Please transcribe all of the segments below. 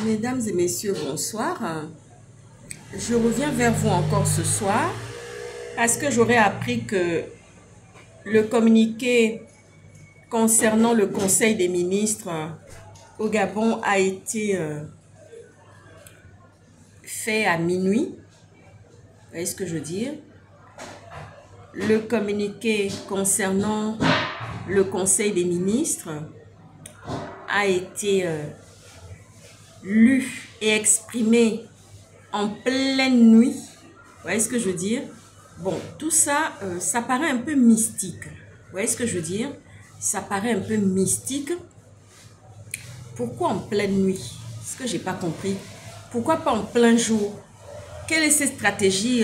Mesdames et messieurs, bonsoir. Je reviens vers vous encore ce soir parce que j'aurais appris que le communiqué concernant le Conseil des ministres au Gabon a été fait à minuit. Vous voyez ce que je veux dire? Le communiqué concernant le Conseil des ministres a été lu et exprimé en pleine nuit. Vous voyez ce que je veux dire? Bon, tout ça, ça paraît un peu mystique. Vous voyez ce que je veux dire? Ça paraît un peu mystique. Pourquoi en pleine nuit? Ce que j'ai pas compris. Pourquoi pas en plein jour? Quelle est cette stratégie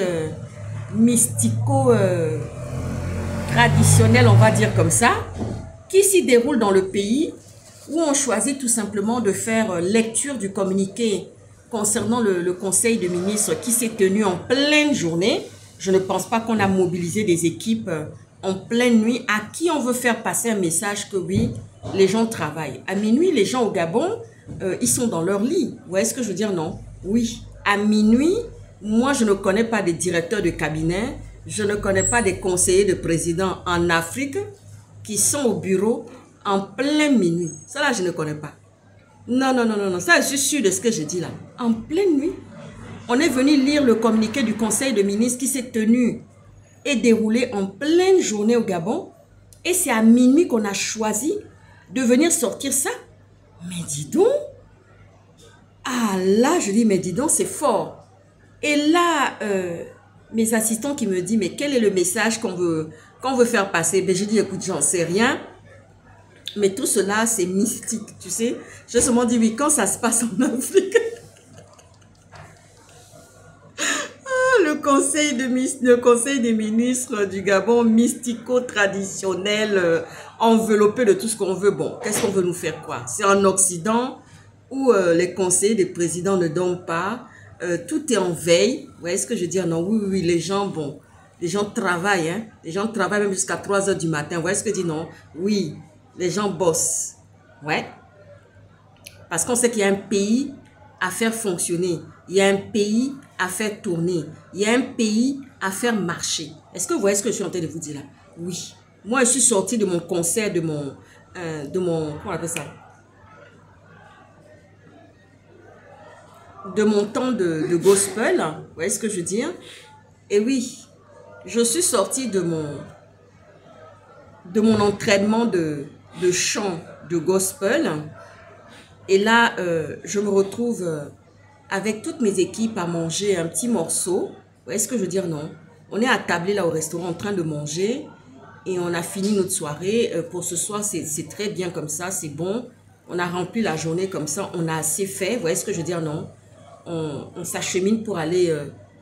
mystico-traditionnelle, on va dire comme ça, qui s'y déroule dans le pays, où on choisit tout simplement de faire lecture du communiqué concernant le Conseil de ministres qui s'est tenu en pleine journée. Je ne pense pas qu'on a mobilisé des équipes en pleine nuit à qui on veut faire passer un message que oui, les gens travaillent. À minuit, les gens au Gabon, ils sont dans leur lit. Vous voyez ce que je veux dire? Non. Oui, à minuit, moi, je ne connais pas des directeurs de cabinet, je ne connais pas des conseillers de président en Afrique qui sont au bureau en plein minuit. Ça là, je ne connais pas. Non, non, non, non, non. Ça, je suis sûr de ce que j'ai dit là. En pleine nuit, on est venu lire le communiqué du Conseil de ministres qui s'est tenu et déroulé en pleine journée au Gabon. Et c'est à minuit qu'on a choisi de venir sortir ça. Mais dis donc. Ah là, je dis, mais dis donc, c'est fort. Et là, mes assistants qui me disent, mais quel est le message qu'on veut faire passer? Ben, je dis, écoute, j'en sais rien. Mais tout cela, c'est mystique, tu sais. Je me seulement dit, oui, quand ça se passe en Afrique. Le conseil des ministres du Gabon, mystico-traditionnel, enveloppé de tout ce qu'on veut. Bon, qu'est-ce qu'on veut nous faire quoi? C'est en Occident où les conseillers des présidents ne dorment pas. Tout est en veille. Vous voyez ce que je veux dire? Non, oui, oui, les gens, bon, les gens travaillent, hein. Les gens travaillent même jusqu'à 3 h du matin. Vous voyez ce que je dis? Non, oui, les gens bossent. Ouais. Parce qu'on sait qu'il y a un pays à faire fonctionner. Il y a un pays à faire tourner. Il y a un pays à faire marcher. Est-ce que vous voyez ce que je suis en train de vous dire là? Oui. Moi, je suis sortie de mon concert, de mon comment on appelle ça? De mon temps de gospel. Vous voyez ce que je veux dire? Et oui, je suis sortie de mon entraînement de chant de gospel. Et là, je me retrouve avec toutes mes équipes à manger un petit morceau. Vous voyez ce que je veux dire? Non. On est attablé là au restaurant en train de manger et on a fini notre soirée. Pour ce soir, c'est très bien comme ça, c'est bon. On a rempli la journée comme ça, on a assez fait. Vous voyez ce que je veux dire? Non. On s'achemine pour aller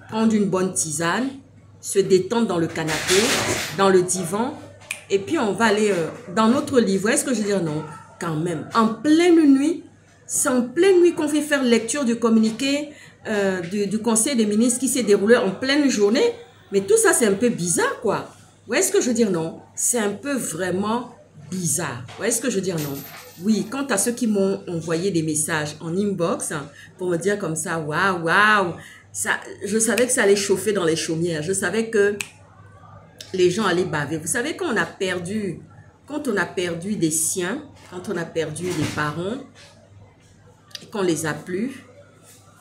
prendre une bonne tisane, se détendre dans le canapé, dans le divan. Et puis on va aller dans notre lit. Vous voyez ce que je veux dire? Non. Quand même. En pleine nuit. C'est en pleine nuit qu'on fait faire lecture du communiqué du Conseil des ministres qui s'est déroulé en pleine journée. Mais tout ça, c'est un peu bizarre, quoi. Vous voyez ce que je veux dire? Non. C'est un peu vraiment bizarre. Vous voyez ce que je veux dire? Non. Oui, quant à ceux qui m'ont envoyé des messages en inbox pour me dire comme ça, waouh, waouh, je savais que ça allait chauffer dans les chaumières. Je savais que les gens allaient baver. Vous savez, quand on a perdu des siens, quand on a perdu des parents, qu'on les a plus,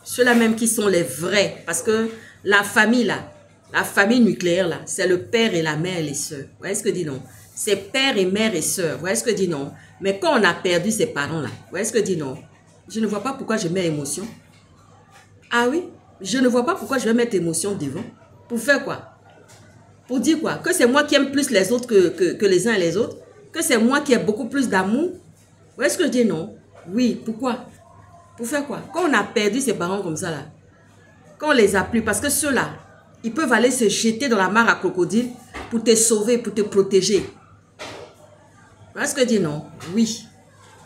ceux-là même qui sont les vrais, parce que la famille là, la famille nucléaire là, c'est le père et la mère et les sœurs. Vous voyez ce que dit non? C'est père et mère et sœurs. Vous voyez ce que dit non? Mais quand on a perdu ses parents là, vous voyez ce que dit non? Je ne vois pas pourquoi je mets émotion. Ah oui? Je ne vois pas pourquoi je vais mettre émotion devant. Pour faire quoi? Pour dire quoi? Que c'est moi qui aime plus les autres que les uns et les autres? Que c'est moi qui ai beaucoup plus d'amour? Vous voyez ce que je dis non? Oui, pourquoi? Pour faire quoi? Quand on a perdu ses parents comme ça là, quand on les a plus, parce que ceux-là, ils peuvent aller se jeter dans la mare à crocodile pour te sauver, pour te protéger. Vous voyez ce que je dis non? Oui.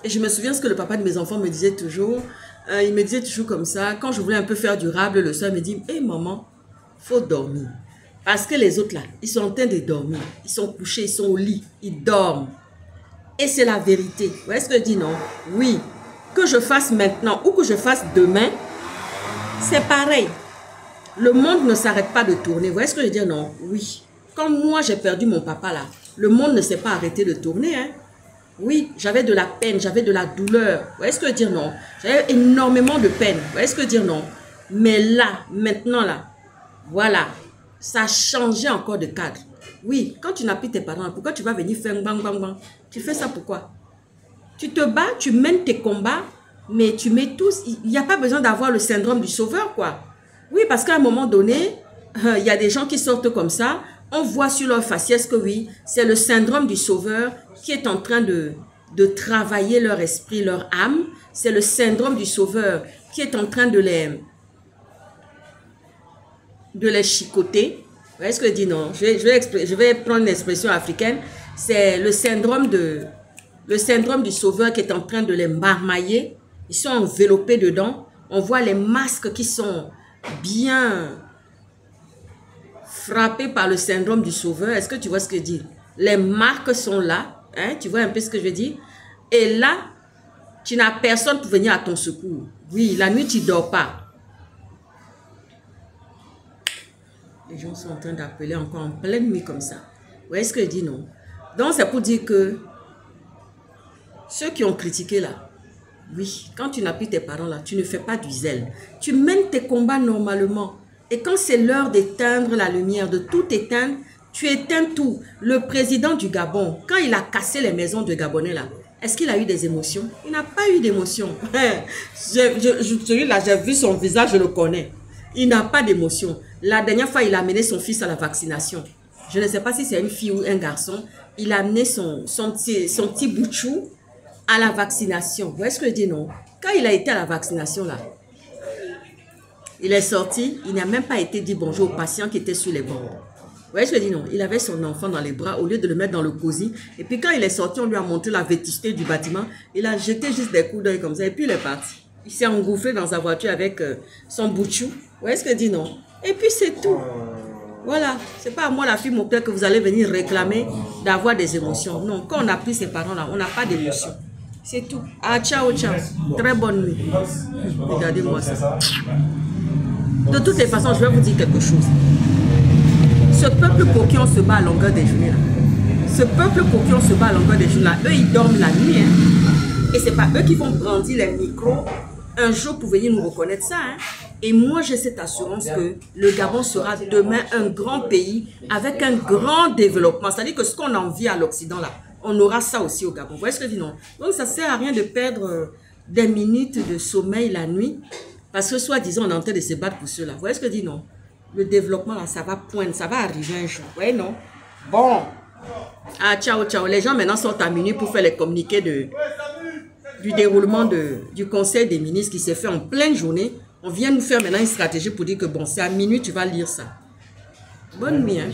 Et je me souviens ce que le papa de mes enfants me disait toujours. Il me disait toujours comme ça, quand je voulais un peu faire durable, le soir, il me dit, hé maman, faut dormir. Parce que les autres là, ils sont en train de dormir. Ils sont couchés, ils sont au lit, ils dorment. Et c'est la vérité. Vous voyez ce que je dis non? Oui. que je fasse maintenant ou que je fasse demain, c'est pareil. Le monde ne s'arrête pas de tourner. Vous voyez ce que je veux dire? Non? Oui. Quand moi, j'ai perdu mon papa là, le monde ne s'est pas arrêté de tourner. Hein? Oui, j'avais de la peine, j'avais de la douleur. Vous voyez ce que je veux dire? Non? J'avais énormément de peine. Vous voyez ce que je veux dire? Non? Mais là, maintenant là, voilà, ça a changé encore de cadre. Oui, quand tu n'as plus tes parents, pourquoi tu vas venir faire bang bang bang? Tu fais ça pourquoi? Tu te bats, tu mènes tes combats, mais tu mets tous... Il n'y a pas besoin d'avoir le syndrome du sauveur, quoi. Oui, parce qu'à un moment donné, il y a des gens qui sortent comme ça, on voit sur leur faciès que oui, c'est le syndrome du sauveur qui est en train de travailler leur esprit, leur âme. C'est le syndrome du sauveur qui est en train de les chicoter. Vous voyez ce que je dis? Non, je vais prendre une expression africaine. C'est le syndrome du sauveur qui est en train de les marmailler. Ils sont enveloppés dedans. On voit les masques qui sont bien frappés par le syndrome du sauveur. Est-ce que tu vois ce que je dis? Les marques sont là. Hein? Tu vois un peu ce que je veux dire? Et là, tu n'as personne pour venir à ton secours. Oui, la nuit, tu ne dors pas. Les gens sont en train d'appeler encore en pleine nuit comme ça. Vous voyez ce que je dis? Non? Donc, c'est pour dire que ceux qui ont critiqué là, oui, quand tu n'as plus tes parents là, tu ne fais pas du zèle. Tu mènes tes combats normalement. Et quand c'est l'heure d'éteindre la lumière, de tout éteindre, tu éteins tout. Le président du Gabon, quand il a cassé les maisons de Gabonais là, est-ce qu'il a eu des émotions? Il n'a pas eu d'émotions. Celui-là, j'ai vu son visage, je le connais. Il n'a pas d'émotion. La dernière fois, il a amené son fils à la vaccination. Je ne sais pas si c'est une fille ou un garçon. Il a amené son petit boutchou à la vaccination. Vous voyez ce que je dis, non? Quand il a été à la vaccination, là, il est sorti, il n'a même pas été dit bonjour aux patients qui étaient sur les bancs. Vous voyez ce que je dis, non? Il avait son enfant dans les bras au lieu de le mettre dans le cosy. Et puis quand il est sorti, on lui a montré la vétusté du bâtiment. Il a jeté juste des coups d'œil comme ça et puis il est parti. Il s'est engouffré dans sa voiture avec son boutchou. Vous voyez ce que je dis, non? Et puis c'est tout. Voilà, c'est pas à moi la fille mon père que vous allez venir réclamer d'avoir des émotions. Non, quand on a pris ses parents là, on n'a pas d'émotions. C'est tout. Ah, ciao, ciao. Très bonne nuit. Regardez-moi ça. De toutes les façons, je vais vous dire quelque chose. Ce peuple pour qui on se bat à longueur des journées là, ce peuple pour qui on se bat à longueur des journées là, eux ils dorment la nuit. Hein. Et c'est pas eux qui vont brandir les micros un jour pour venir nous reconnaître ça. Hein. Et moi, j'ai cette assurance que le Gabon sera demain un grand pays avec un grand développement. C'est-à-dire que ce qu'on envie à l'Occident, là, on aura ça aussi au Gabon. Vous voyez ce que je dis, non? Donc, ça ne sert à rien de perdre des minutes de sommeil la nuit parce que, soi-disant, on est en train de se battre pour cela. Vous voyez ce que je dis, non? Le développement, là, ça va poindre, ça va arriver un jour. Vous voyez, non? Bon. Ah, ciao, ciao. Les gens, maintenant, sont à minuit pour faire les communiqués du déroulement du Conseil des ministres qui s'est fait en pleine journée. On vient nous faire maintenant une stratégie pour dire que bon, c'est à minuit, tu vas lire ça. Bonne nuit. Hein?